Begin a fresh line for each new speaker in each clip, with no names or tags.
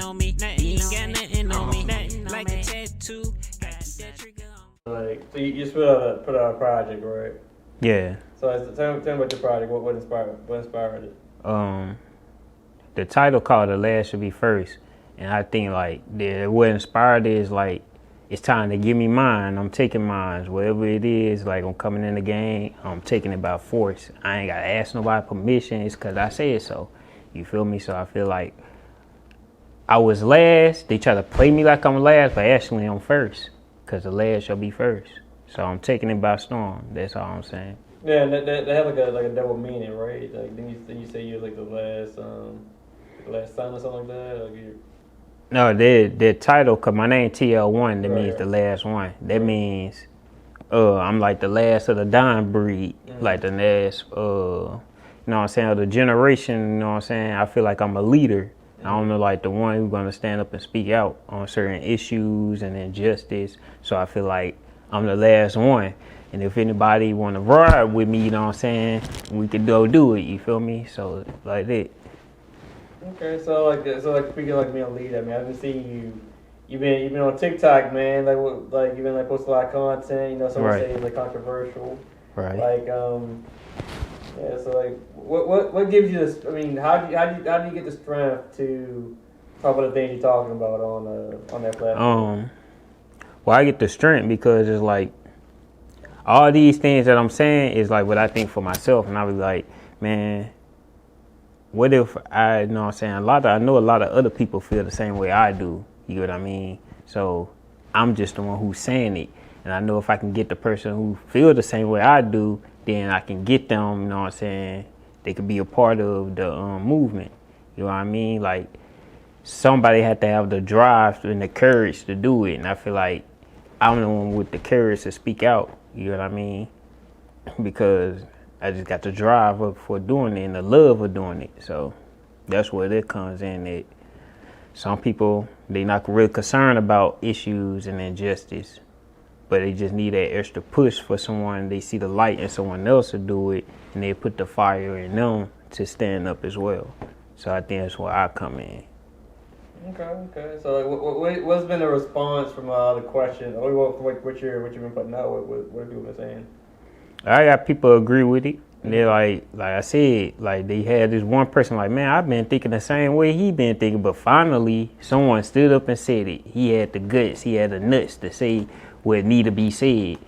nothing on me. You ain't got nothing on me. Nothing like a tattoo.
Like, so you just put out a project, right?
Yeah.
So tell me about your project. What inspired it?
The title called "The Last Should Be First," and I think like what inspired it is like it's time to give me mine. I'm taking mine, whatever it is. Like I'm coming in the game, I'm taking it by force. I ain't gotta ask nobody permission. It's cause I said so. You feel me? So I feel like I was last. They try to play me like I'm last, but actually I'm first. Cause the last shall be first. So I'm taking it by storm. That's all I'm saying.
Yeah, and that had like a double meaning, right? Like then you say you're like the last son or something like that. Like
No, the title, cause my name TL1, that
right,
means the last one. That means I'm like the last of the dying breed, like the last you know what I'm saying, of the generation, you know what I'm saying? I feel like I'm a leader. I don't know, like the one who's gonna stand up and speak out on certain issues and injustice. So I feel like I'm the last one. And if anybody wanna ride with me, you know what I'm saying, we could go do it, you feel me? So like that.
Okay, so like speaking like being a leader, I mean I've been seeing you. You've been on TikTok, man. Like you've been like posting a lot of content. You know, some say it's like controversial.
Right.
Like yeah. So like, what gives you this? I mean, how do you get the strength to talk about the things you're talking about on that platform?
Well, I get the strength because it's like all these things that I'm saying is like what I think for myself, and I was like, man, what if I, you know what I'm saying, I know a lot of other people feel the same way I do. You know what I mean? So I'm just the one who's saying it, and I know if I can get the person who feel the same way I do, then I can get them. You know what I'm saying? They could be a part of the movement. You know what I mean? Like somebody had to have the drive and the courage to do it, and I feel like I'm the one with the courage to speak out. You know what I mean? Because I just got the drive up for doing it and the love of doing it. So that's where it comes in. That some people, they not really concerned about issues and injustice, but they just need that extra push for someone. They see the light in someone else to do it, and they put the fire in them to stand up as well. So I think that's where I come in.
Okay. So like, what's been the response from the question, or what you've been putting out? What have people been saying?
I got people agree with it. They're like I said, like they had this one person like, man, I've been thinking the same way he been thinking, but finally someone stood up and said it. He had the guts, he had the nuts to say what need to be said.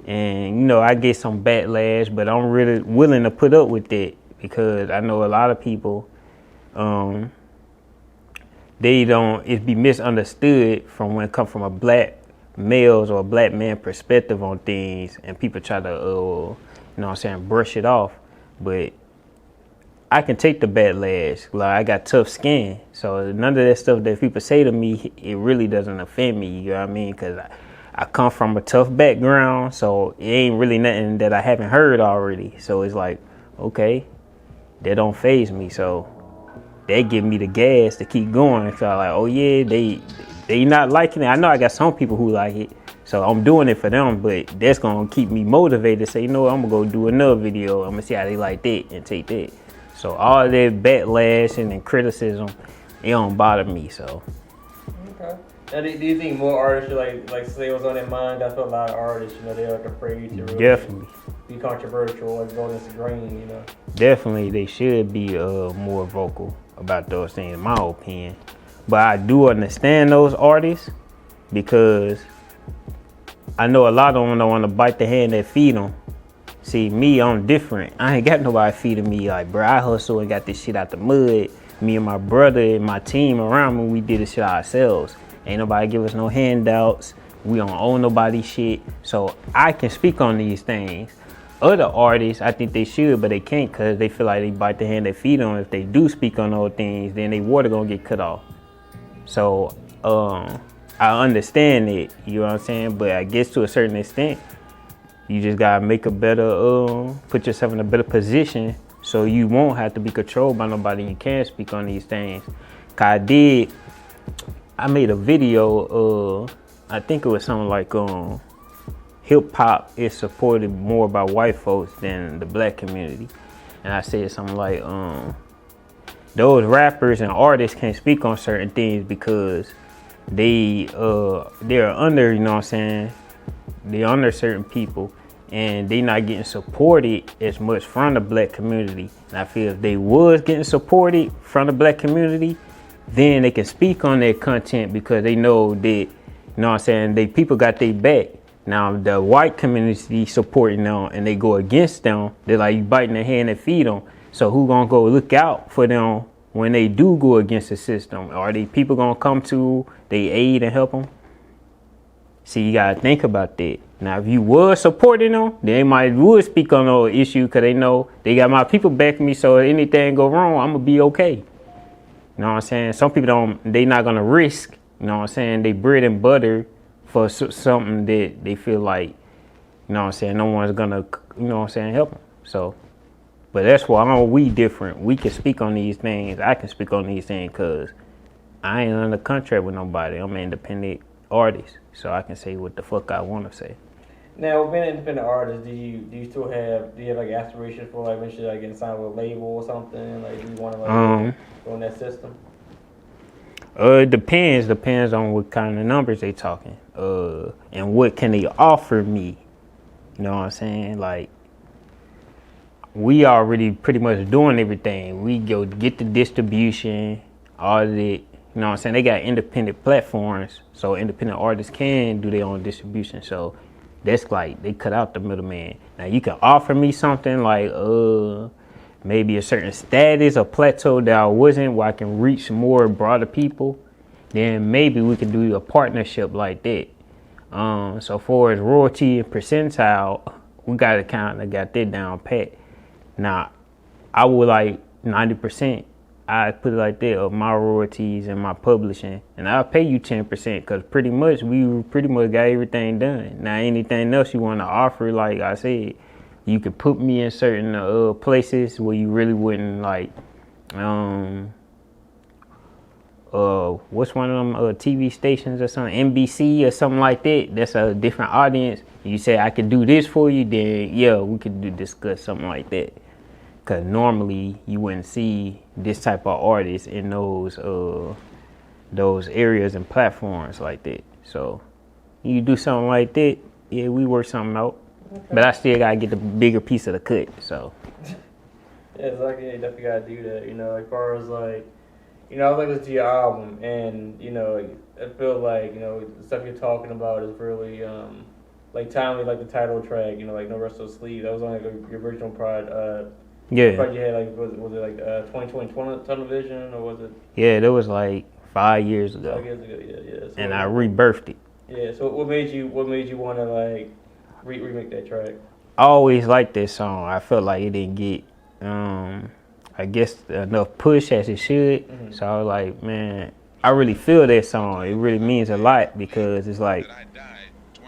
And you know, I get some backlash, but I'm really willing to put up with it because I know a lot of people, it'd be misunderstood from when it comes from a black males or a black man perspective on things, and people try to, you know what I'm saying, brush it off. But I can take the backlash. Like I got tough skin, so none of that stuff that people say to me, it really doesn't offend me. You know what I mean? Because I come from a tough background, so it ain't really nothing that I haven't heard already. So it's like, okay, that don't faze me. So they give me the gas to keep going. So I'm like, oh yeah, they not liking it. I know I got some people who like it, so I'm doing it for them, but that's gonna keep me motivated to say, you know what, I'm gonna go do another video. I'm gonna see how they like that and take that. So all that backlash and criticism, it don't bother me. So
okay. Now, do you think more artists should like say what's on their mind? I feel a lot of artists, you know, they're like afraid to really
definitely
be controversial or go against the grain, you know.
Definitely they should be more vocal about those things, in my opinion. But I do understand those artists because I know a lot of them don't want to bite the hand that feed them. See, me, I'm different. I ain't got nobody feeding me. Like, bro, I hustle and got this shit out the mud. Me and my brother and my team around me, we did this shit ourselves. Ain't nobody give us no handouts. We don't own nobody's shit. So I can speak on these things. Other artists, I think they should, but they can't because they feel like they bite the hand that feed them. If they do speak on those things, then their water gonna get cut off. So I understand it, you know what I'm saying? But I guess to a certain extent, you just gotta make a better, put yourself in a better position so you won't have to be controlled by nobody. You can speak on these things. Cause I made a video, I think it was something like hip hop is supported more by white folks than the black community. And I said something like, those rappers and artists can't speak on certain things because they're under, you know what I'm saying, they're under certain people and they not getting supported as much from the black community. And I feel if they was getting supported from the black community, then they can speak on their content because they know that, you know what I'm saying, they people got their back. Now the white community supporting them and they go against them, they're like you biting their hand and feed them. So who gonna go look out for them when they do go against the system? Are they people gonna come to they aid and help them? See, you gotta think about that. Now, if you was supporting them, they might would speak on no issue because they know they got my people backing me. So if anything go wrong, I'm gonna be okay. You know what I'm saying? Some people they not gonna risk. You know what I'm saying? They bread and butter for something that they feel like, you know what I'm saying, no one's gonna, you know what I'm saying, help them. So, but that's why we different. We can speak on these things. I can speak on these things because I ain't under contract with nobody. I'm an independent artist, so I can say what the fuck I want to say.
Now, being an independent artist, do you still have like aspirations for like eventually like getting signed with a label or something? Like, do you want to like go in that system?
It depends on what kind of numbers they talking, and what can they offer me. You know what I'm saying? Like, we already pretty much doing everything. We go get the distribution, all of it. You know what I'm saying? They got independent platforms, so independent artists can do their own distribution. So that's like they cut out the middleman. Now you can offer me something like maybe a certain status or plateau that I wasn't, where I can reach more broader people. Then maybe we can do a partnership like that. So far as royalty and percentile, we got to kind of got that down pat. Now I would like 90%. I put it like that, of my royalties and my publishing, and I'll pay you 10% because pretty much we got everything done. Now anything else you want to offer, like I said, you could put me in certain places where you really wouldn't like. What's one of them TV stations or something, NBC or something like that? That's a different audience. You say I could do this for you, then yeah, we could discuss something like that. Cause normally you wouldn't see this type of artists in those areas and platforms like that. So you do something like that, yeah, we work something out. Okay. But I still gotta get the bigger piece of the cut. So
yeah, it's like, yeah, you definitely gotta do that. You know, as far as like, you know, I was like listening to your album, and you know, I feel like, you know, the stuff you're talking about is really like timely, like the title track. You know, like No Rest No Sleep. That was on like your original project.
Yeah.
You had like was it like 2020 tunnel vision, or was it?
Yeah, that was like 5 years ago.
5 years ago, yeah. So
and I rebirthed it.
Yeah. So what made you want to like remake that track?
I always liked this song. I felt like it didn't get I guess enough push as it should. Mm-hmm. So I was like, man, I really feel that song. It really means a lot because it's like,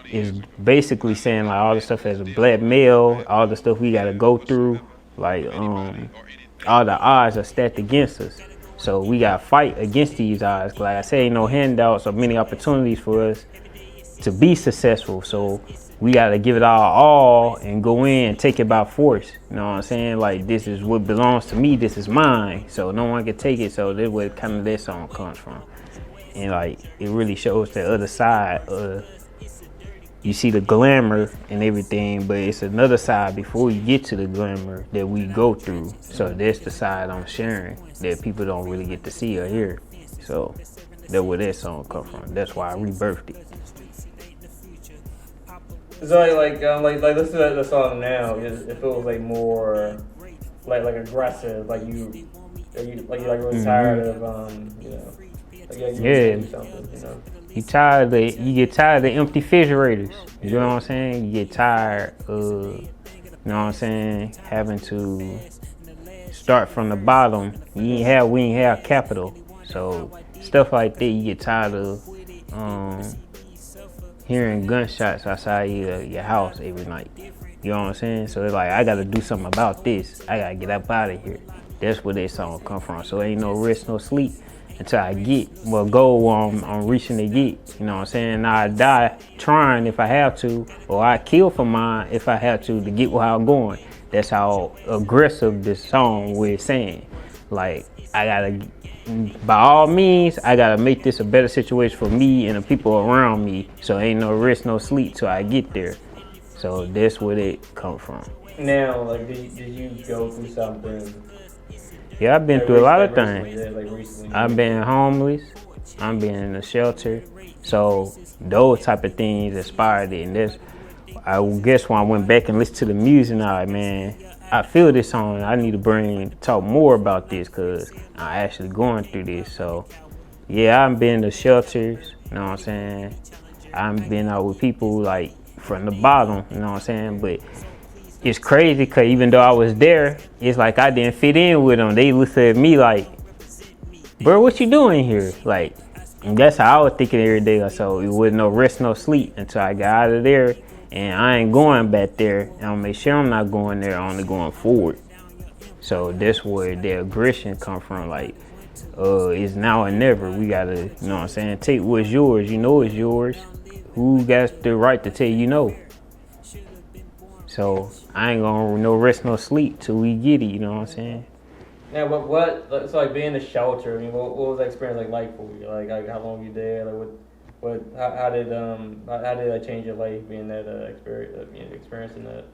it's basically saying like all the stuff as a black male, all the stuff we gotta go through, like all the odds are stacked against us. So we gotta fight against these odds. Like I say, ain't no handouts or many opportunities for us to be successful. So we gotta give it all and go in and take it by force. You know what I'm saying? Like, this is what belongs to me, this is mine. So no one can take it. So that's where kind of that song comes from. And like, it really shows the other side. You see the glamour and everything, but it's another side before you get to the glamour that we go through. So that's the side I'm sharing that people don't really get to see or hear. So that's where that song comes from. That's why I rebirthed it.
So like listen to the song now. It feels like more like aggressive. Like you really tired of you know. Like you do something, you know. You
get tired of the empty refrigerators. You know what I'm saying? You get tired of, you know what I'm saying, having to start from the bottom. We ain't have capital. So stuff like that, you get tired of hearing gunshots outside your house every night. You know what I'm saying? So it's like, I gotta do something about this. I gotta get up out of here. That's where that song come from. So ain't no rest, no sleep until I get what goal I'm reaching to get. You know what I'm saying? I die trying if I have to, or I kill for mine if I have to get where I'm going. That's how aggressive this song was saying. Like, I gotta, by all means, I gotta make this a better situation for me and the people around me. So ain't no rest, no sleep till I get there. So that's where it come from.
Now, like, did you go through something?
Yeah, I've been through a lot of things.
Recently.
I've been homeless. I've been in a shelter. So those type of things inspired it. And that's, I guess when I went back and listened to the music, I like, man, I feel this song. I need to talk more about this because I'm actually going through this. So yeah, I've been to shelters. You know what I'm saying? I've been out with people like from the bottom. You know what I'm saying? But it's crazy because even though I was there, it's like I didn't fit in with them. They looked at me like, bro, what you doing here? Like, and that's how I was thinking every day. So it was no rest, no sleep until I got out of there. And I ain't going back there. And I'll make sure I'm not going there, I'm only going forward. So that's where the aggression come from. Like, it's now or never. We gotta, you know what I'm saying, take what's yours. You know it's yours. Who got the right to tell you no? So I ain't gonna no rest, no sleep till we get it. You know what I'm saying?
Now, so like being in a shelter. I mean, what was that experience like for you? Like how long you there? Like how did that change your life being that experiencing that?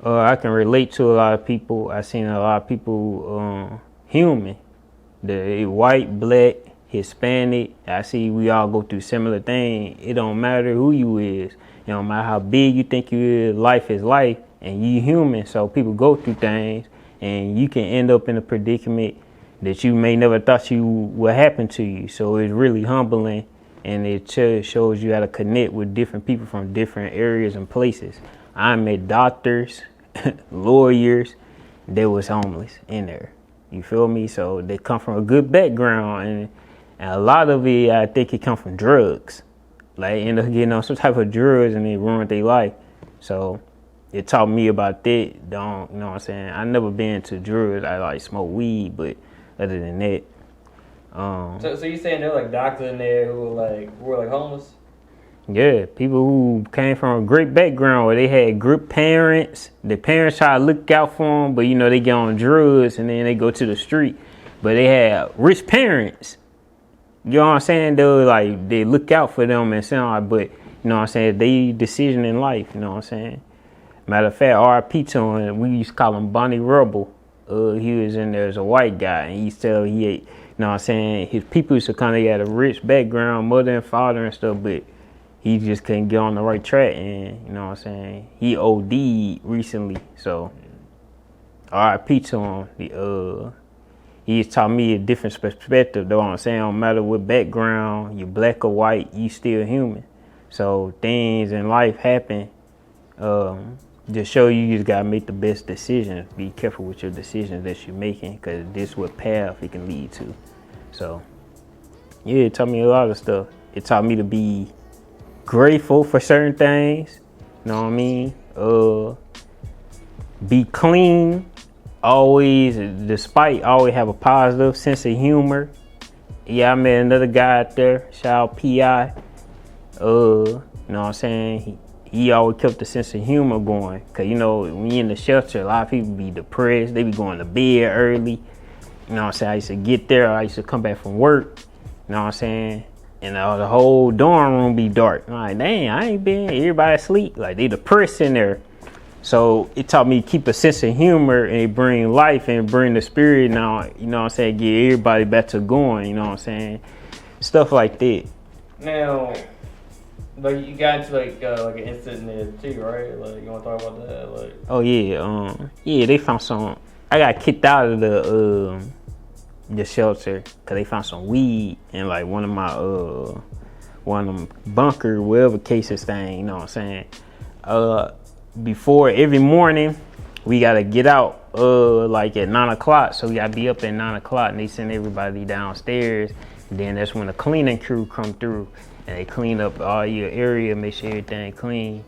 I can relate to a lot of people. I seen a lot of people human, the white, black, Hispanic. I see we all go through similar things. It don't matter who you is. It don't matter how big you think you is. Life is life, and you human. So people go through things, and you can end up in a predicament that you may never thought you would happen to you. So it's really humbling, and it shows you how to connect with different people from different areas and places. I met doctors, lawyers, they was homeless in there. You feel me? So they come from a good background, and a lot of it, I think it come from drugs. Like, end up getting on some type of drugs and it ruined their life. So it taught me about that. You know what I'm saying? I never been to drugs. I like smoke weed, but other than that.
So you saying there are like doctors in there who were like homeless?
Yeah, people who came from a great background where they had good parents. The parents try to look out for them, but you know they get on drugs and then they go to the street. But they had rich parents. You know what I'm saying? They look out for them and sound like, but you know what I'm saying? They decision in life. You know what I'm saying? Matter of fact, R.I.P. to him. We used to call him Bonnie Rubble. He was in there as a white guy, and he used to tell you know what I'm saying? His people used to kind of had a rich background, mother and father and stuff, but he just couldn't get on the right track, and you know what I'm saying? He OD'd recently, so R.I.P. to him. He's taught me a different perspective, though. I'm saying, no matter what background, you're black or white, you still human. So things in life happen. Just show you just gotta make the best decisions. Be careful with your decisions that you're making, because this is what path it can lead to. So yeah, it taught me a lot of stuff. It taught me to be grateful for certain things. You know what I mean? Be clean. Always have a positive sense of humor. Yeah, I met another guy out there, shout out P.I. You know what I'm saying? He always kept the sense of humor going. Cause you know, when you're in the shelter, a lot of people be depressed. They be going to bed early. You know what I'm saying? I used to get there. I used to come back from work. You know what I'm saying? And the whole dorm room be dark. I'm like, dang, I ain't been. Everybody asleep. Like, they depressed in there. So it taught me to keep a sense of humor and bring life and bring the spirit now, you know what I'm saying, get everybody back to going, you know what I'm saying? Stuff like that.
Now, like, you got into like an incident there too, right? Like, you want to talk about that? Like,
oh yeah, yeah, they found some. I got kicked out of the shelter because they found some weed in like one of them bunker, whatever cases thing, you know what I'm saying? Before every morning, we gotta get out like at 9 o'clock, so we gotta be up at 9 o'clock, and they send everybody downstairs. And then that's when the cleaning crew come through, and they clean up all your area, make sure everything clean.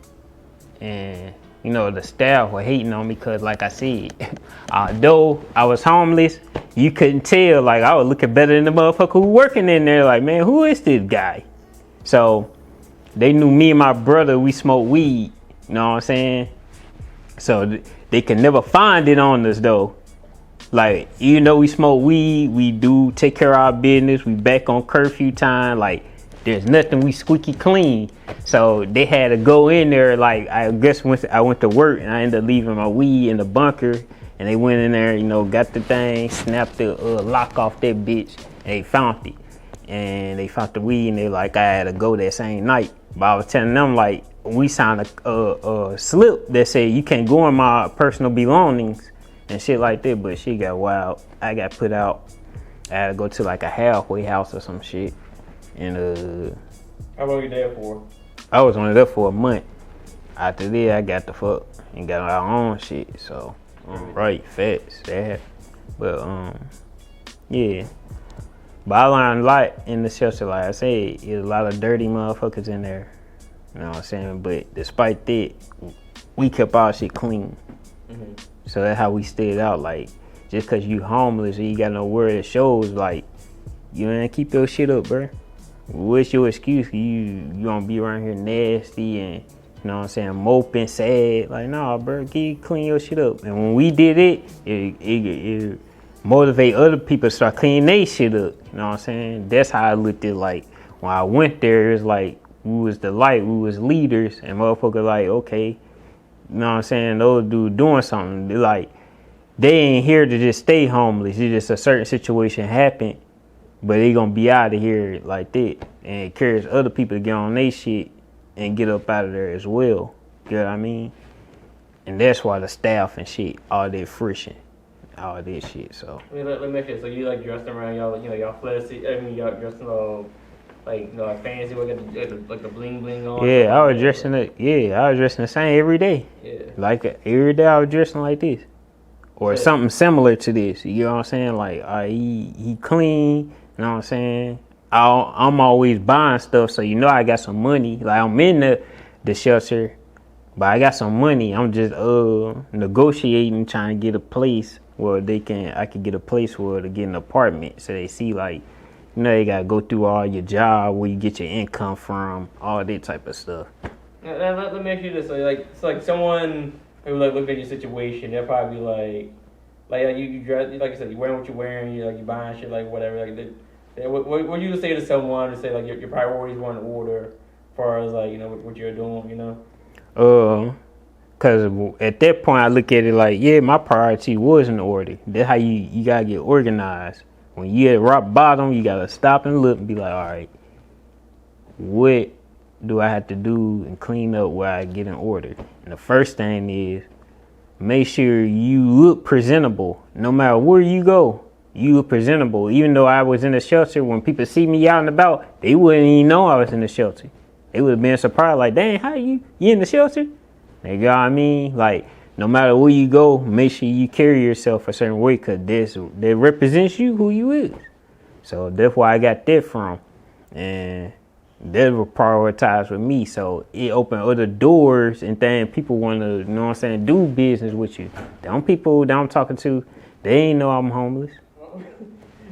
And you know, the staff were hating on me because, like I said, although I was homeless, you couldn't tell. Like, I was looking better than the motherfucker who working in there. Like, man, who is this guy? So they knew me and my brother, we smoked weed. You know what I'm saying? So they could never find it on us though. Like, we smoke weed, we do take care of our business, we back on curfew time, like, there's nothing, we squeaky clean. So they had to go in there, like, I guess I went to work and I ended up leaving my weed in the bunker, and they went in there, got the thing, snapped the lock off that bitch, and they found it. And they found the weed, and they like, I had to go that same night. But I was telling them, like, we signed a slip that said you can't go in my personal belongings and shit like that, but shit got wild. I got put out. I had to go to like a halfway house or some shit. And
how long you there for?
I was only there for a month. After that, I got the fuck and got our own shit. So, right, facts, that. But yeah. But I learned a lot in the shelter. Like I said, there's a lot of dirty motherfuckers in there. You know what I'm saying? But despite that, we kept our shit clean. Mm-hmm. So that's how we stayed out. Like, just cause you homeless and you got no word that shows, like, you ain't keep your shit up, bro. What's your excuse? You gonna be around here nasty and, you know what I'm saying, moping, sad. Like, nah, bro, clean your shit up. And when we did it motivate other people to start cleaning their shit up. You know what I'm saying? That's how I looked at, like, when I went there, it's like, we was the light, we was leaders, and motherfuckers like, okay, you know what I'm saying, those dudes doing something. They're like, they ain't here to just stay homeless. It's just a certain situation happened, but they gonna be out of here like that. And it encourage other people to get on their shit and get up out of there as well. You know what I mean? And that's why the staff and shit, all that friction, all that shit, so.
Let me ask you, so you like dressed around y'all, y'all flashy, y'all dressed like, like fancy, like the bling bling on?
Yeah, I was dressing the same every day. Yeah. Like every day I was dressing like this. Or something similar to this. You know what I'm saying? Like, he clean, you know what I'm saying? I'm always buying stuff, so I got some money. Like, I'm in the shelter, but I got some money. I'm just negotiating, trying to get a place where I could get a place where to get an apartment. So they see, like, you gotta go through all your job, where you get your income from, all that type of stuff.
Now, let me ask you this: so like someone who like look at your situation, they'll probably be like you dress, like I said, you wearing what you're wearing, you buying shit, like whatever. Like, what you would say to someone to say like your priorities were in order, as far as like what you're doing,
Cause at that point I look at it like, yeah, my priority was in order. That's how you gotta get organized. When you at rock bottom, you gotta stop and look and be like, all right, what do I have to do and clean up where I get in order? And the first thing is, make sure you look presentable. No matter where you go, you look presentable. Even though I was in the shelter, when people see me out and about, they wouldn't even know I was in the shelter. They would have been surprised, like, dang, how you in the shelter? You know what I mean? Like, no matter where you go, make sure you carry yourself a certain way, because that represents you, who you is. So that's where I got that from. And that was prioritized with me. So it opened other doors and things. People want to, you know what I'm saying, do business with you. Them people that I'm talking to, they ain't know I'm homeless.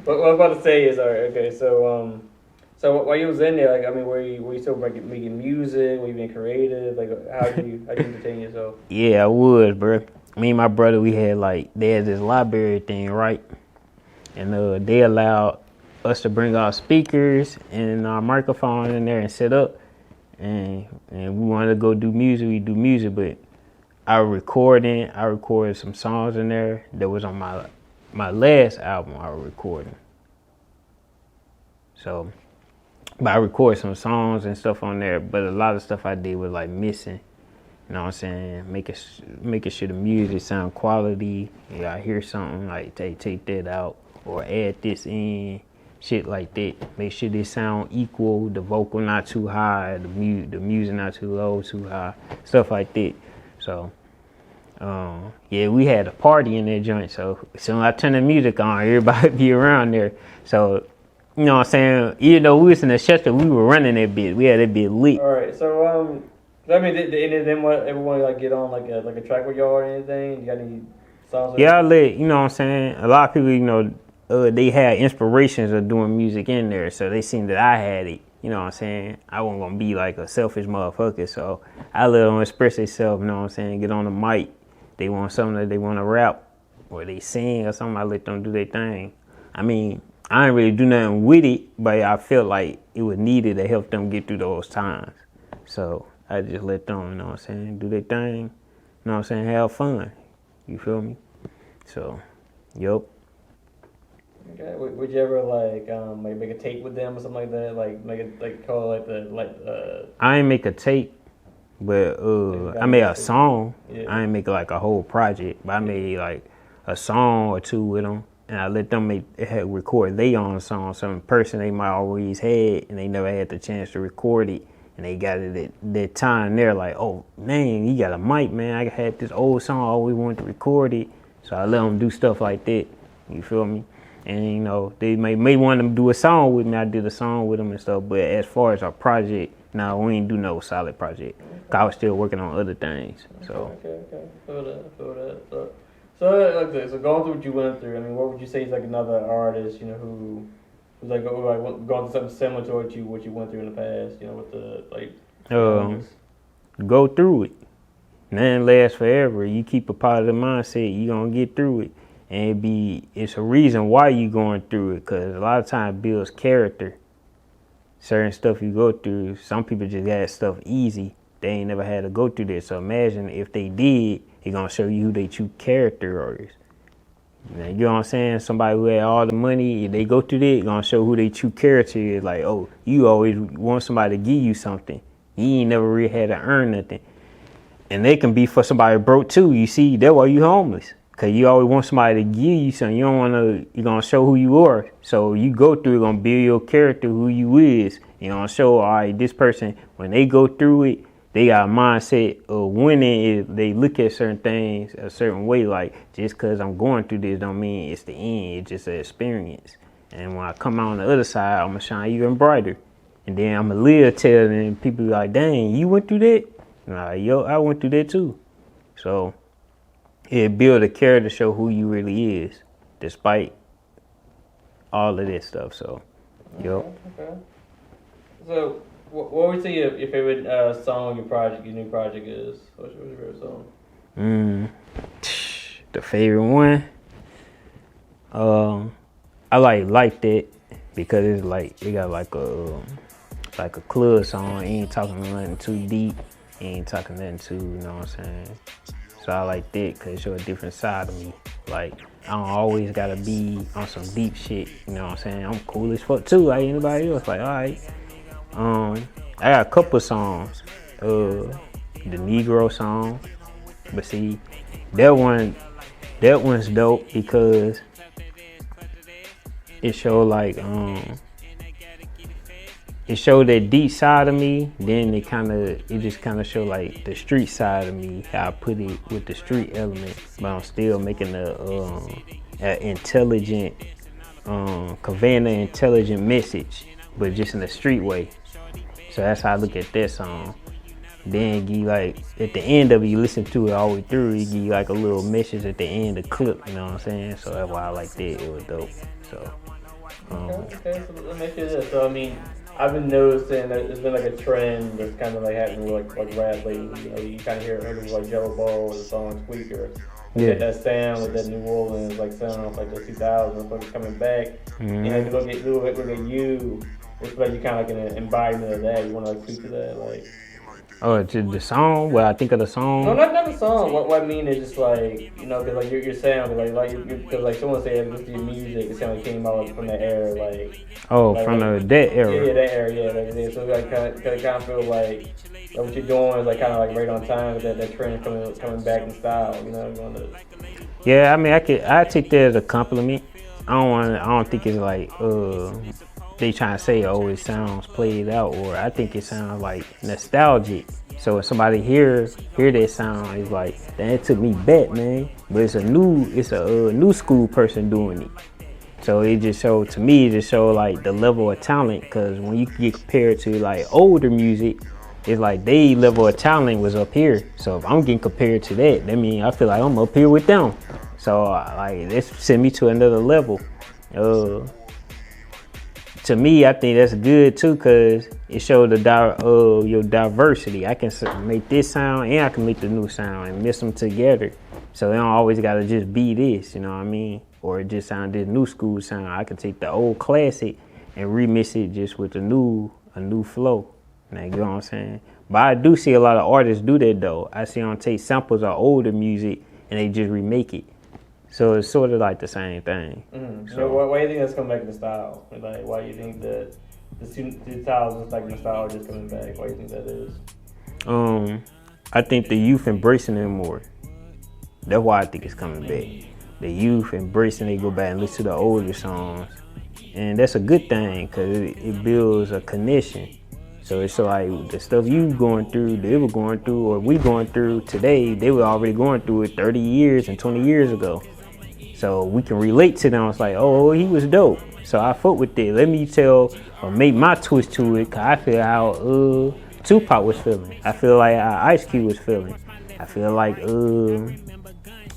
What I was about to say is, all right, okay, so while you was in there, like, I mean, were you still making music? Were you being creative? Like, how did you entertain yourself? Yeah,
I was, bro. Me and my brother, they had this library thing, right? And they allowed us to bring our speakers and our microphone in there and set up. And we wanted to go do music, we do music, but I recorded some songs in there that was on my last album I was recording. So, but I recorded some songs and stuff on there, but a lot of stuff I did was like missing. You know what I'm saying? Making sure the music sound quality. I hear something, like take that out or add this in, shit like that. Make sure they sound equal, the vocal not too high, the music not too low, too high, stuff like that. So, we had a party in that joint, so as soon as I turn the music on, everybody be around there. So, you know what I'm saying? Even though we was in the shelter, we were running that bit. We had that bit lit.
All right, so I mean, did any of them everyone like get on like a track with y'all or anything? You got any songs?
Yeah, I let, you know what I'm saying? A lot of people, they had inspirations of doing music in there, so they seen that I had it. You know what I'm saying? I wasn't gonna be like a selfish motherfucker, so I let them express themselves. You know what I'm saying? Get on the mic. They want something that they want to rap. or they sing or something, I let them do their thing. I mean, I ain't really do nothing with it, but I felt like it was needed to help them get through those times. So I just let them, you know what I'm saying, do their thing, you know what I'm saying, have fun. You feel me? So, yup.
Okay. Would you ever like make a tape with them or something like that? Call it
I ain't make a tape, but I made a song.
Yeah.
I ain't make like a whole project, but I made like a song or two with them, and I let them record their own song. Some person they might always had, and they never had the chance to record it, and they got it at that time. They're like, "Oh man, you got a mic, man! I had this old song, I always wanted to record it." So I let them do stuff like that. You feel me? And you know, they may want them to do a song with me. I did a song with them and stuff. But as far as our project, no, we ain't do no solid project. I was still working on other things. So.
Okay. Feel that. So going through what you went through, I mean, what would you say is like another artist, you know, who's like going through something similar to what you went through in the past, you know, with the like.
Go through it. Nothing lasts forever. You keep a positive mindset, you gonna get through it. And it's a reason why you going through it, because a lot of times it builds character. Certain stuff you go through, some people just got stuff easy. They ain't never had to go through this. So imagine if they did, it's gonna show you who they true character is. You know what I'm saying? Somebody who had all the money, if they go through that, it's gonna show who they true character is. Like, oh, you always want somebody to give you something. You ain't never really had to earn nothing. And they can be for somebody broke too. You see, that's why you homeless. Cause you always want somebody to give you something. You don't wanna, you're gonna show who you are. So you go through it, gonna build your character, who you is. You gonna show, all right, this person, when they go through it, they got a mindset of winning. If they look at certain things a certain way, like just cause I'm going through this don't mean it's the end. It's just an experience. And when I come out on the other side, I'm gonna shine even brighter. And then I'm gonna live telling people like, dang, you went through that? And I'm like, yo, I went through that too. So it build a character to show who you really is, despite all of this stuff. So, yo.
Okay. So, what would you say your favorite song, your new project is? What's your favorite song?
The favorite one. I like that because it's like it got like a club song. It ain't talking nothing too deep. It ain't talking nothing too, you know what I'm saying? So I like that because it show a different side of me. Like, I don't always gotta be on some deep shit, you know what I'm saying? I'm cool as fuck too, like anybody else. Like, all right. I got a couple songs. The Negro song. But see, that one's dope because it showed like, it showed that deep side of me, then it just kind of showed like the street side of me, how I put it with the street element, but I'm still making an intelligent, conveying an intelligent message, but just in a street way. So that's how I look at that song. Then give you like, at the end of it, you listen to it all the way through, it give you like a little message at the end, a clip, you know what I'm saying? So that's why I like that, it was dope. So,
Okay, so let me ask you this. So, I mean, I've been noticing that there's been like a trend that's kind of like happening with like rap lately. You know, you kind of heard of like Jello Ball with the song Squeaker.
yeah.
That sound with that New Orleans like sound off like the 2000s, but it's coming back.
Mm-hmm.
And if you look at you, it's like you kind of like an embodiment of that. You want to like speak to that, like.
Oh, to the song? What I think of the song?
No, not the song. What I mean is just like, you know, because like your sound, because like someone said, with your music, it sounded like it came out from that era, like.
Oh,
like,
from that era.
Yeah, that era, yeah. Like, so like kind of feel like what you're doing is like kind of like right on time with that trend coming back in style, you know.
Yeah, I mean, I take that as a compliment. I don't think it's like they trying to say, oh, it sounds played out, or I think it sounds like nostalgic. So if somebody hear that sound, it's like, that took me back, man. But it's a new school person doing it. So it just showed, to me, it just showed like the level of talent, because when you get compared to like older music, it's like they level of talent was up here. So if I'm getting compared to that means I feel like I'm up here with them. So like, this send me to another level. To me, I think that's good too, cause it showed your diversity. I can make this sound and I can make the new sound and mix them together. So they don't always gotta just be this, you know what I mean? Or it just sound this new school sound. I can take the old classic and remix it just with a new flow. Now, you know what I'm saying? But I do see a lot of artists do that though. I see them take samples of older music and they just remake it. So it's sort of like the same thing.
Mm-hmm. So why do you think that's coming back in style? Like, why do you think that the style is like nostalgia is coming back? Why do you think that is?
I think the youth embracing it more. That's why I think it's coming back. The youth embracing it, go back and listen to the older songs. And that's a good thing because it builds a connection. So it's like the stuff you going through, they were going through, or we going through today, they were already going through it 30 years and 20 years ago. So we can relate to them. It's like, oh, he was dope. So I fuck with it. Let me tell or make my twist to it, because I feel how Tupac was feeling. I feel like how Ice Cube was feeling. I feel like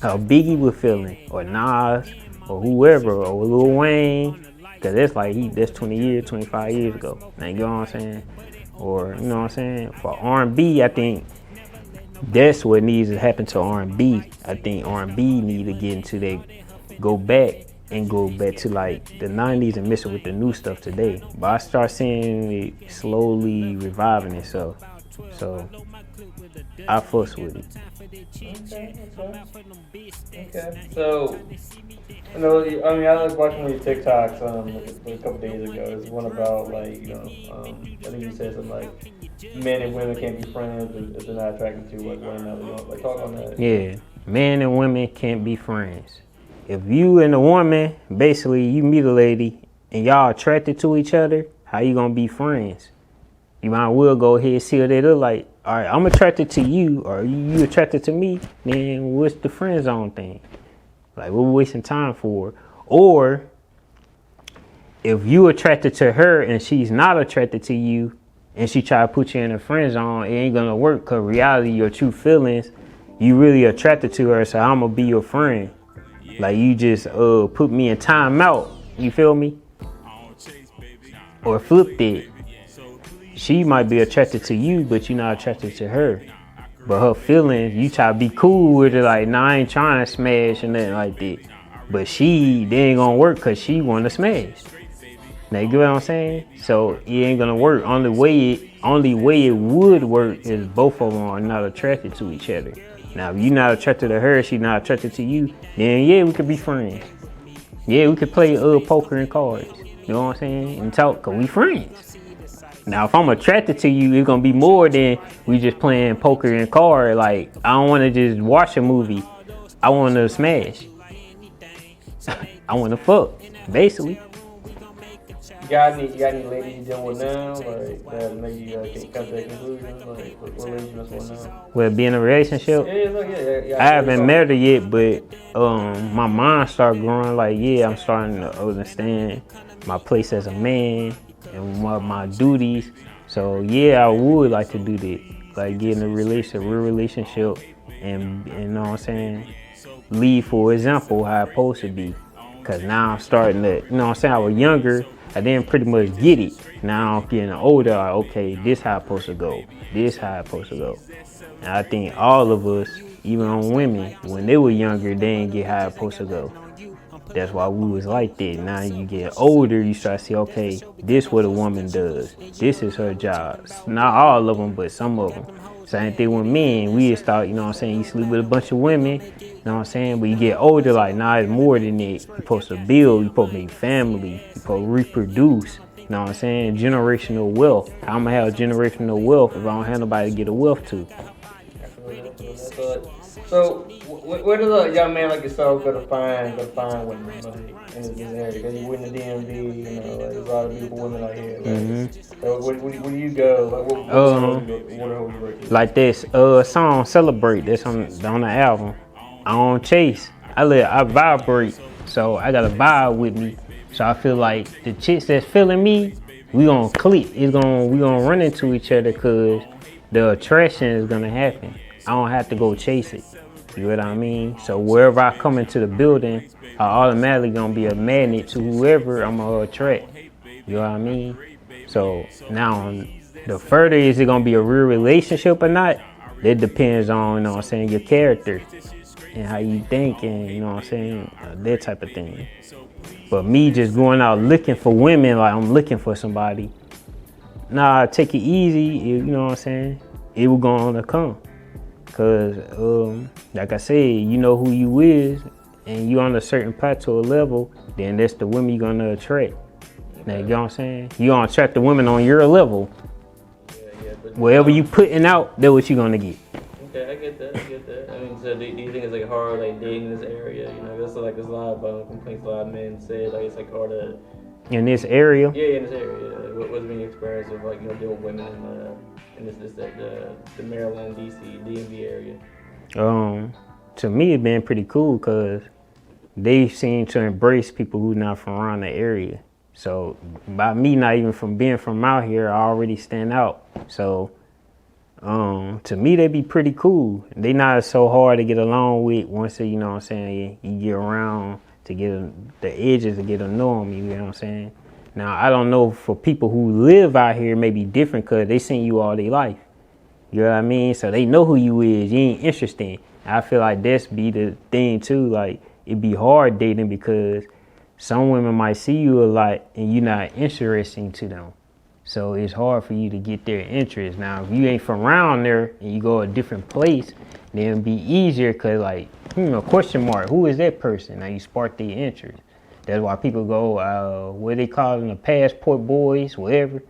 how Biggie was feeling, or Nas, or whoever, or Lil Wayne. Because that's like, that's 20 years, 25 years ago. Now, you know what I'm saying? Or, you know what I'm saying? For R&B, I think that's what needs to happen to R&B. I think R&B need to get into go back to like the 90s and mix it with the new stuff today. But I start seeing it slowly reviving itself. So I fuss with it.
Okay. So, I was watching one of your TikToks a couple days ago. There's one about like, I think you said something like men and women can't be friends if they're not attracted to like one another. Like, talk on that.
Yeah, men and women can't be friends. If you and a woman, basically you meet a lady and y'all attracted to each other, how you gonna be friends? You might well go ahead and see what they look like. All right, I'm attracted to you, or you attracted to me, then what's the friend zone thing? Like, what we wasting time for? Or if you attracted to her and she's not attracted to you and she try to put you in a friend zone, it ain't gonna work, because reality, your true feelings, you really attracted to her, so I'm gonna be your friend. Like, you just put me in timeout, you feel me? Or flipped it. She might be attracted to you, but you're not attracted to her. But her feelings, you try to be cool with it, like, nah, I ain't trying to smash or nothing like that. But they ain't gonna work because she wanna smash. Now, you get what I'm saying? So it ain't gonna work. Only way it would work is both of them are not attracted to each other. Now, if you're not attracted to her, she's not attracted to you, then yeah, we could be friends. Yeah, we could play poker and cards. You know what I'm saying? And talk, because we friends. Now, if I'm attracted to you, it's going to be more than we just playing poker and cards. Like, I don't want to just watch a movie. I want to smash. I want to fuck, basically.
You got any ladies you dealing with now? Like, that maybe you can come to that conclusion? Like, what ladies you messing with now?
Well, be in a relationship?
Yeah.
I haven't met her yet, but my mind started growing. Like, yeah, I'm starting to understand my place as a man and my duties. So yeah, I would like to do that, like get in a relationship, real relationship, and you know what I'm saying, lead for example how it's supposed to be. Cause now I'm starting to, you know what I'm saying, I was younger, I didn't pretty much get it. Now I'm getting older, like, okay, this how it's supposed to go, this how it's supposed to go. And I think all of us, even on women, when they were younger, they didn't get how it's supposed to go. That's why we was like that. Now you get older, you start to see, okay, this what a woman does. This is her job. Not all of them, but some of them. Same thing with men. We just start, you know what I'm saying, you sleep with a bunch of women, you know what I'm saying? But you get older, like, nah, it's more than that. You're supposed to build, you're supposed to make family, you're supposed to reproduce, you know what I'm saying? Generational wealth. How am I have generational wealth if I don't have nobody to get a wealth to?
So, where does a young man like yourself go to find women in this area? Because you in the DMV, you know, like, there's a lot of beautiful women out here. Like,
Mm-hmm.
So, where do you go? Like, what you work?
Like this song "Celebrate" that's on the album. I don't chase. I vibrate. So I got a vibe with me. So I feel like the chicks that's feeling me, we gonna click. We gonna run into each other because the attraction is gonna happen. I don't have to go chase it. You know what I mean? So wherever I come into the building, I automatically gonna be a magnet to whoever I'm gonna attract. You know what I mean? So now, the further is it gonna be a real relationship or not, that depends on, you know what I'm saying, your character. and how you think, and you know what I'm saying, that type of thing. But me just going out looking for women, like I'm looking for somebody, nah, take it easy, you know what I'm saying, it will go on to come. Cause like I said, you know who you is, and you on a certain plateau level, then that's the women you're gonna attract. Now, you know what I'm saying? You gonna attract the women on your level. But whatever you putting out, that's what you gonna get.
Okay, I get that. I mean, so do you think it's like hard, like dating in this area? You know, there's like there's a lot of complaints. A lot of men say like it's like hard to.
In this area?
Yeah, in this area. Like, what's been your experience of like dealing with women in the Maryland, DC, DMV area?
To me, it's been pretty cool because they seem to embrace people who not from around the area. So by me not even from being from out here, I already stand out. So to me, they be pretty cool. They not so hard to get along with once they, you know what I'm saying, you get around to get the edges to get to know them, you know what I'm saying? Now, I don't know for people who live out here may be different because they seen you all their life. You know what I mean? So they know who you is. You ain't interesting. I feel like that's be the thing too. Like it be hard dating because some women might see you a lot and you're not interesting to them. So it's hard for you to get their interest. Now, if you ain't from around there and you go a different place, then it'll be easier because like, question mark, who is that person? Now you spark their interest. That's why people go, what they call them, the passport boys, whatever.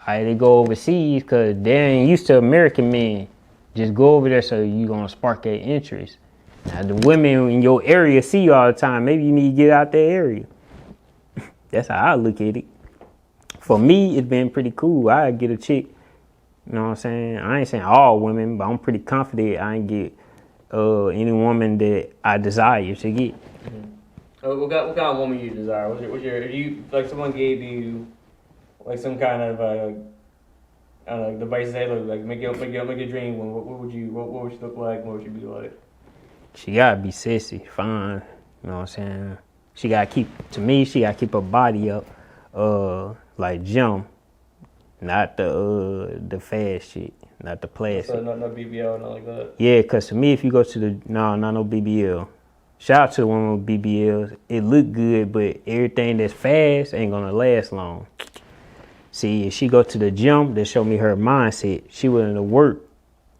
They go overseas because they ain't used to American men. Just go over there so you going to spark their interest. Now, the women in your area see you all the time. Maybe you need to get out that area. That's how I look at it. For me, it's been pretty cool. I get a chick, you know what I'm saying? I ain't saying all women, but I'm pretty confident I ain't get any woman that I desire to get.
Mm-hmm. What kind of woman you desire? If you like someone gave you like some kind of I don't know, device, hey, look, like make your dream one. What would she look like? What would she be like?
She gotta be sexy, fine. You know what I'm saying? She gotta keep her body up, like gym, not the fast shit, not the plastic.
So no BBL, nothing like that.
Yeah, cause to me, if you go to the not no BBL. Shout out to the woman with BBLs. It look good, but everything that's fast ain't gonna last long. See, if she go to the gym, that show me her mindset. She willing to work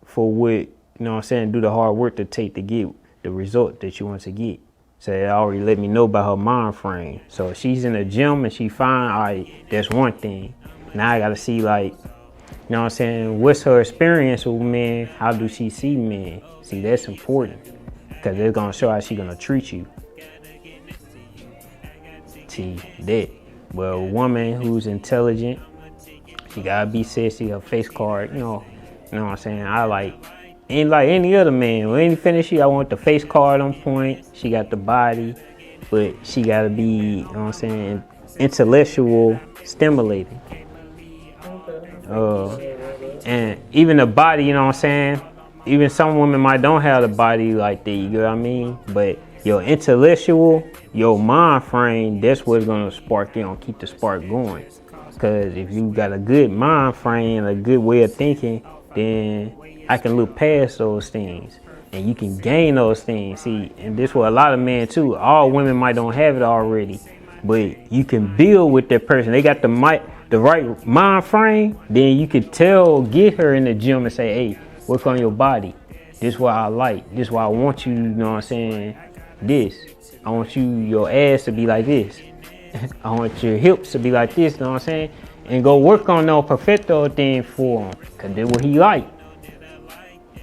for what, you know what I'm saying, do the hard work to take to get the result that you want to get. So it already let me know about her mind frame. So if she's in the gym and she fine, all right, that's one thing. Now I gotta see like, you know what I'm saying, what's her experience with men? How do she see men? See, that's important. Because it's gonna show how she gonna treat you. See, that. Well, a woman who's intelligent, she gotta be sexy, her face card, you know what I'm saying? Ain't like any other man. When any finish, I want the face card on point. She got the body, but she gotta be, you know what I'm saying, intellectual stimulating. And even the body, you know what I'm saying? Even some women might don't have the body like that, you know what I mean? But your intellectual, your mind frame, that's what's gonna spark you and keep the spark going. Cause if you got a good mind frame, a good way of thinking, then I can look past those things and you can gain those things. See, and this what a lot of men too, all women might don't have it already, but you can build with that person. They got the right mind frame, then you can get her in the gym and say, hey, work on your body. This is what I like. This is what I want you, you know what I'm saying? I want your ass to be like this. I want your hips to be like this, you know what I'm saying? And go work on no perfecto thing for him, because that's what he like.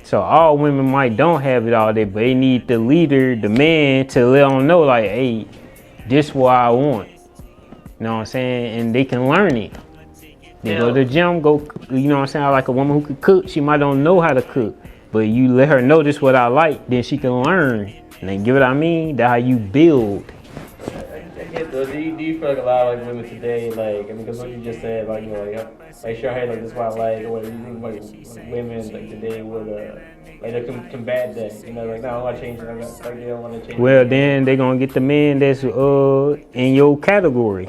So all women might don't have it all day, but they need the leader, the man, to let them know like, hey, this is what I want. You know what I'm saying? And they can learn it. They go to the gym, you know what I'm saying? Like a woman who can cook, she might don't know how to cook, but you let her know this is what I like, then she can learn. And then get what I mean? That's how you build.
I get those. Do you feel like a lot of like women today, like, I mean, because what you just said, like, you know, like sure, hey, like this is what I like, or what do you think like women like today would like they can combat that? You know, like, no, I want to change it. Like they don't want to change.
Well, then they gonna get the man that's in your category.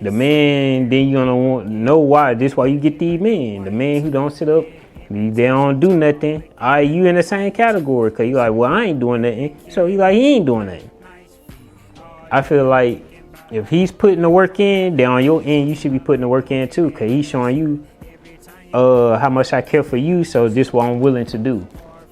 The man, then you gonna know why. This why you get these men. The man who don't sit up They don't do nothing. All right, you in the same category. Cause you like, well, I ain't doing nothing. So you like, he ain't doing nothing. I feel like if he's putting the work in, then on your end, you should be putting the work in too. Cause he's showing you how much I care for you. So this what I'm willing to do.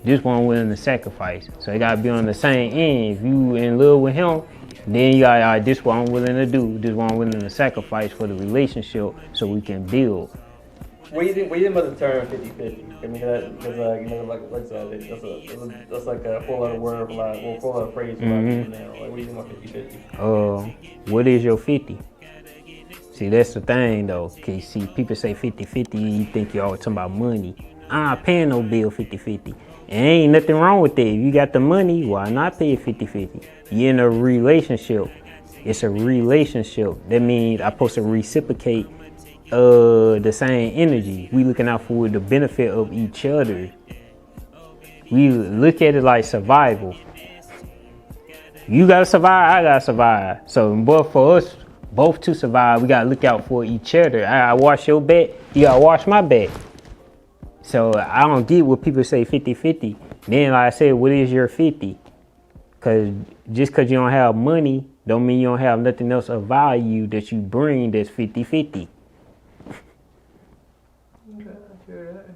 This what I'm willing to sacrifice. So it gotta be on the same end. If you in love with him, then you got, all right, this what I'm willing to do. This what I'm willing to sacrifice for the relationship so we can build.
What do you think about the term 50-50? I mean, that's like, you know, like I said, that's like a whole other word for like, well, whole other phrase for a lot of people now. Like, what do you think about 50-50?
What is your 50? See, that's the thing though. Cause see, people say 50-50, you think you're always talking about money. I'm not paying no bill 50-50. And ain't nothing wrong with that. If you got the money, why not pay it 50-50? You're in a relationship. It's a relationship. That means I'm supposed to reciprocate the same energy. We looking out for the benefit of each other. We look at it like survival. You gotta survive, I gotta survive. So, but for us both to survive, we gotta look out for each other. I wash your back, you gotta wash my back. So I don't get what people say 50-50. Then like I said, what is your 50? Cause just cause you don't have money, don't mean you don't have nothing else of value that you bring that's 50-50.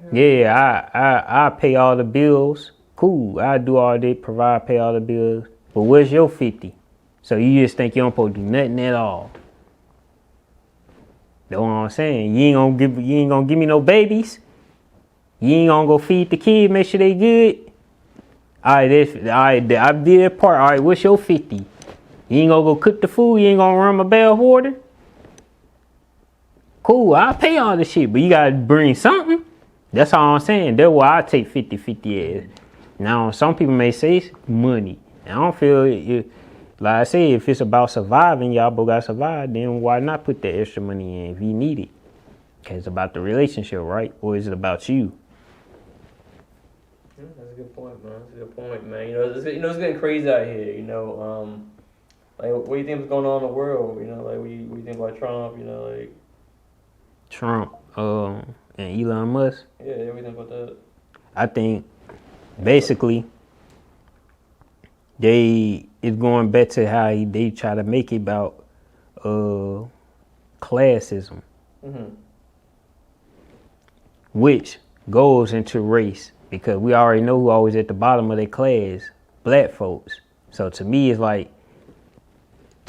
Yeah, I pay all the bills. Cool, I do all that, provide, pay all the bills. But where's your 50? So you just think you don't supposed to do nothing at all. That's what I'm saying. You ain't gonna give me no babies. You ain't gonna go feed the kids, make sure they good. I did that part. All right, what's your 50? You ain't gonna go cook the food. You ain't gonna run my bath water. Cool, I'll pay all the shit, but you gotta bring something. That's all I'm saying. That's why I take 50-50 as. Now, some people may say it's money. I don't feel it. Like I said, if it's about surviving, y'all both gotta survive, then why not put that extra money in if you need it? Because it's about the relationship, right? Or is it about you?
Yeah, that's a good point, man. That's a good point, man. It's getting crazy out here, like, what do you think is going on in the world? Like, what do you think about Trump, like...
Trump, and Elon Musk?
Yeah, what do you think about that?
I think, basically, it's going back to how they try to make it about classism, which goes into race, because we already know who always at the bottom of their class, black folks. So to me, it's like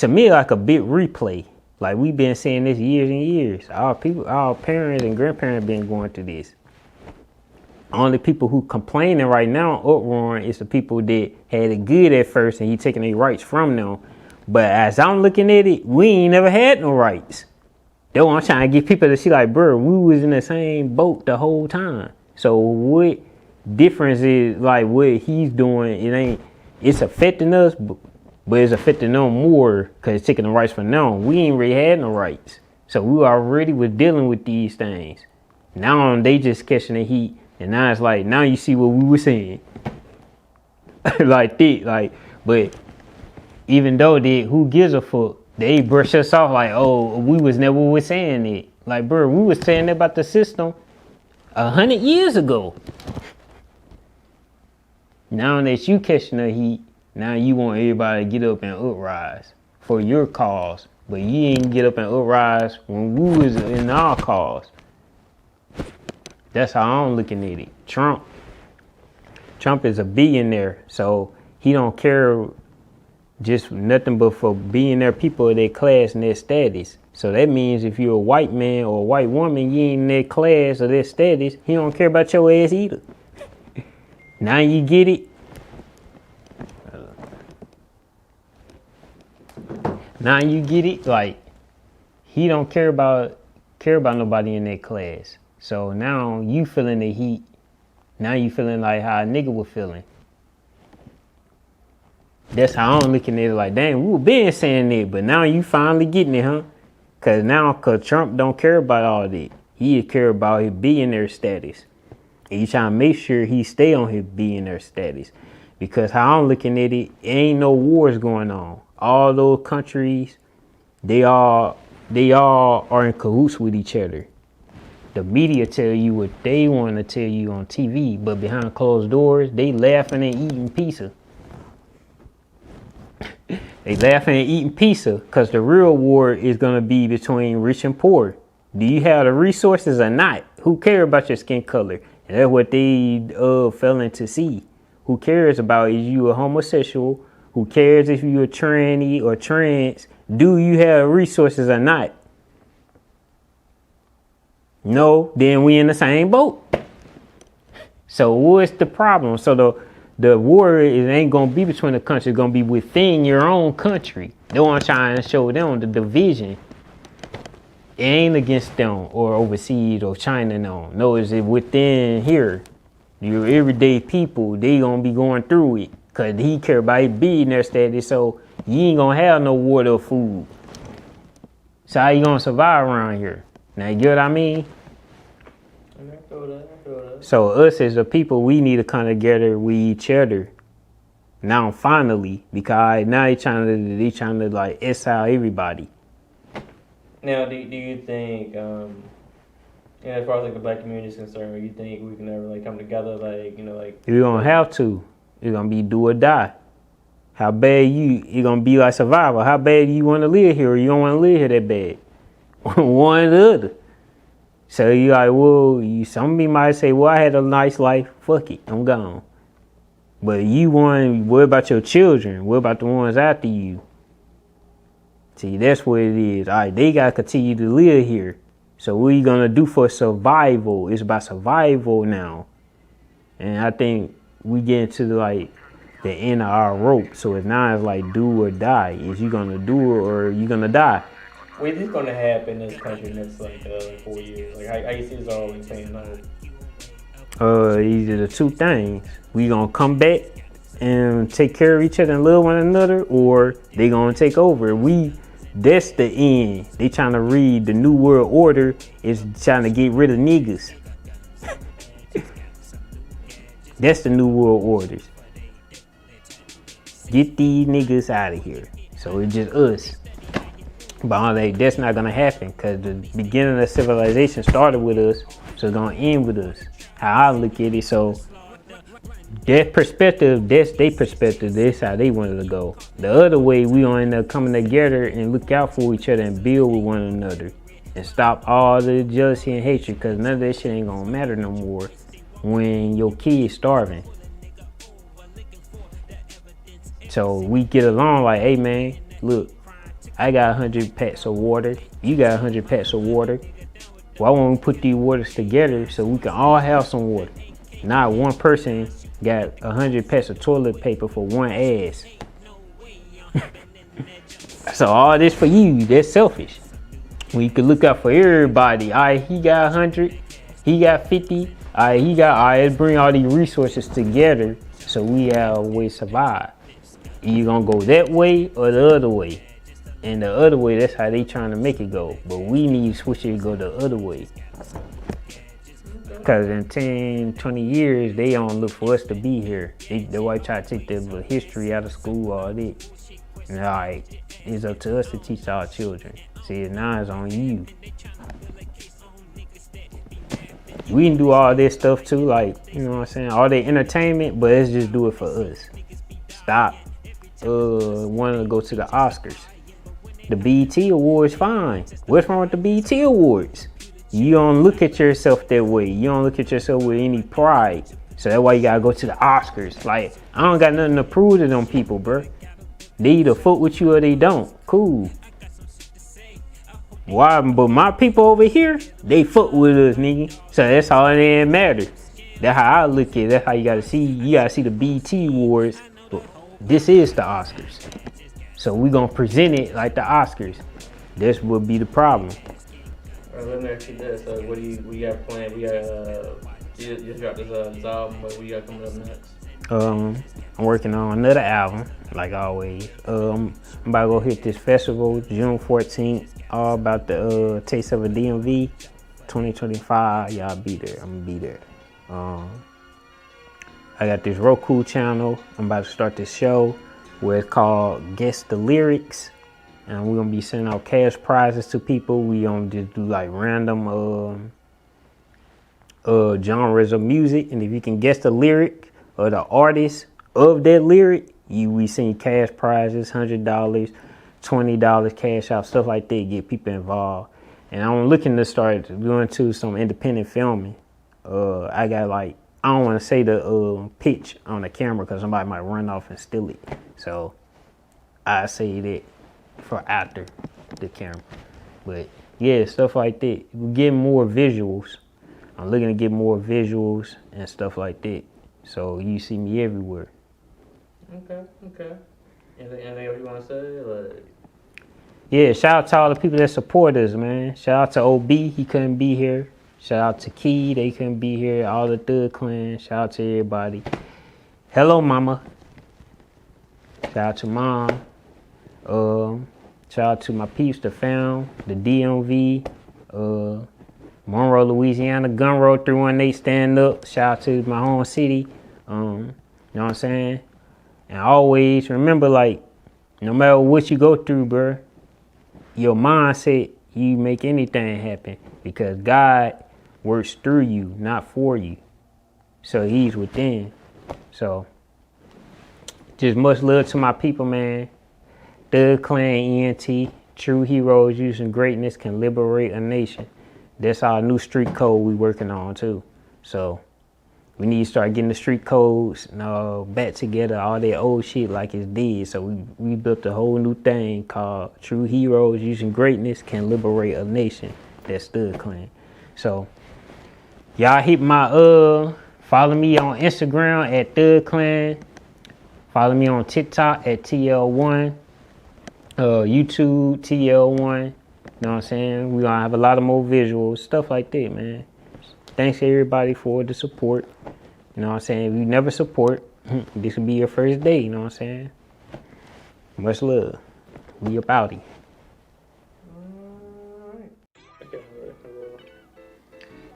a big replay. Like we've been saying this years and years. Our parents and grandparents been going through this. Only people who complaining right now, uproaring, is the people that had it good at first and he taking their rights from them. But as I'm looking at it, we ain't never had no rights. That's what I'm trying to get people to see, like, bro, we was in the same boat the whole time. So what difference is, like, what he's doing, it's affecting us, but it's affecting them more because it's taking the rights from them. We ain't really had no rights. So we already was dealing with these things. Now they just catching the heat. And now it's like, now you see what we were saying. But even though who gives a fuck? They brush us off like, oh, we was never saying it. Like, bro, we was saying about the system 100 years ago. Now that you catching the heat, now you want everybody to get up and uprise for your cause. But you ain't get up and uprise when we was in our cause. That's how I'm looking at it. Trump is a billionaire, so he don't care just nothing but for billionaire people of their class and their status. So that means if you're a white man or a white woman, you ain't in their class or their status, he don't care about your ass either. Now you get it. Now you get it. Like, he don't care about nobody in their class. So now you feeling the heat. Now you feeling like how a nigga was feeling. That's how I'm looking at it, like, dang, we were been saying it, but now you finally getting it, huh? Cause Trump don't care about all that. He care about his billionaire status. And he trying to make sure he stay on his billionaire status. Because how I'm looking at it, ain't no wars going on. All those countries, they all are in cahoots with each other. The media tell you what they want to tell you on TV, but behind closed doors, they laughing and eating pizza. They laughing and eating pizza because the real war is going to be between rich and poor. Do you have the resources or not? Who cares about your skin color? And that's what they failing to see. Who cares about is you a homosexual? Who cares if you a tranny or trans? Do you have resources or not? No, then we in the same boat. So what's the problem? So the war ain't gonna be between the countries, it's gonna be within your own country. They want to try and show them the division. It ain't against them or overseas or China, no. No, it's within here. Your everyday people, they gonna be going through it. Cause he care about his billionaire status, so you ain't gonna have no water or food. So how you gonna survive around here? Now you get what I mean?
I feel that.
So us as a people, we need to come together with each other. Now finally, because now they trying to like exile everybody.
Now, do you think, as far as like the black community is concerned, you think we can ever like come together, like like?
We don't have to. It's gonna be do or die. How bad you gonna be like survival? How bad do you want to live here, or you don't want to live here that bad? One or the other. So you like, well, some of me might say, well, I had a nice life. Fuck it, I'm gone. But what about your children? What about the ones after you? See, that's what it is. All right, they got to continue to live here. So what are you going to do for survival? It's about survival now. And I think we get into the end of our rope. So it's now it's like do or die. Is you going to do it or you going to die?
What is going to happen in this country next like 4 years? Like how you see this all playing out?
These are the two things. We going to come back and take care of each other and love one another, or they going to take over. That's the end. They trying to read the New World Order is trying to get rid of niggas. That's the New World Orders. Get these niggas out of here. So it's just us. But that's not gonna happen because the beginning of civilization started with us, so it's gonna end with us. How I look at it, so that perspective, that's their perspective, that's how they wanted to go. The other way, we gonna end up coming together and look out for each other and build with one another and stop all the jealousy and hatred, because none of that shit ain't gonna matter no more when your kid's starving. So we get along like, hey man, look, I got 100 packs of water, you got 100 packs of water. Why won't we put these waters together so we can all have some water? Not one person got 100 packs of toilet paper for one ass. So all this for you, that's selfish. When you can look out for everybody. All right, he got 100, he got 50. All right, let's bring all these resources together so we have a way to survive. You gonna go that way or the other way? And the other way, that's how they trying to make it go. But we need to switch it and go the other way. Because in 10, 20 years, they don't look for us to be here. The white try to take the history out of school, all that. And all right, it's up to us to teach our children. See, now it's on you. We can do all this stuff too, like, you know what I'm saying? All the entertainment, but let's just do it for us. Stop wanting to go to the Oscars. The BET Awards, fine. What's wrong with the BET Awards? You don't look at yourself that way. You don't look at yourself with any pride. So that's why you gotta go to the Oscars. Like, I don't got nothing to prove to them people, bro. They either fuck with you or they don't. Cool. Why? But my people over here, they fuck with us, nigga. So that's all that matters. That's how I look at it. That's how you gotta see. You gotta see the BET Awards. But this is the Oscars. So we gonna present it like the Oscars. This will be the problem.
Let me ask you this: what do you got planned? We got you just dropped this album. What you got coming up next?
I'm working on another album, like always. I'm about to go hit this festival June 14th. All about the Taste of a DMV 2025. Y'all be there. I'm gonna be there. I got this Roku channel. I'm about to start this show where it's called Guess the Lyrics, and we're gonna be sending out cash prizes to people. We gonna just do like random genres of music, and if you can guess the lyric or the artist of that lyric, we seen cash prizes, $100, $20 cash out, stuff like that, get people involved. And I'm looking to start doing to some independent filming. I got like, I don't want to say the pitch on the camera because somebody might run off and steal it. So I say that for after the camera. But yeah, stuff like that. We get more visuals. I'm looking to get more visuals and stuff like that. So you see me everywhere.
Okay. Anything else you want to say? Like,
yeah, shout out to all the people that support us, man. Shout out to OB, he couldn't be here. Shout out to Key, they couldn't be here. All the ThugKlan, shout out to everybody. Hello, mama. Shout out to mom. Shout out to my peeps, the fam, the DMV, Monroe, Louisiana, Gun Road 318 stand up. Shout out to my home city. You know what I'm saying? And always remember, like, no matter what you go through, bro, your mindset, you make anything happen because God works through you, not for you. So he's within. So just much love to my people, man. ThugKlan ENT, true heroes using greatness can liberate a nation. That's our new street code we working on too. So we need to start getting the street codes back together, all that old shit like it's dead. So we built a whole new thing called True Heroes Using Greatness Can Liberate a Nation. That's ThugKlan. So y'all hit my follow me on Instagram at ThugKlan. Follow me on TikTok at TL1. YouTube TL1. You know what I'm saying? We're gonna have a lot of more visuals, stuff like that, man. Thanks everybody for the support. You know what I'm saying? If you never support, this will be your first day, you know what I'm saying? Much love. We about it.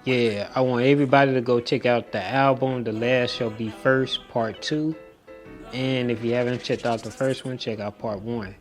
Yeah, I want everybody to go check out the album, The Last Shall Be First, Part 2. And if you haven't checked out the first one, check out Part 1.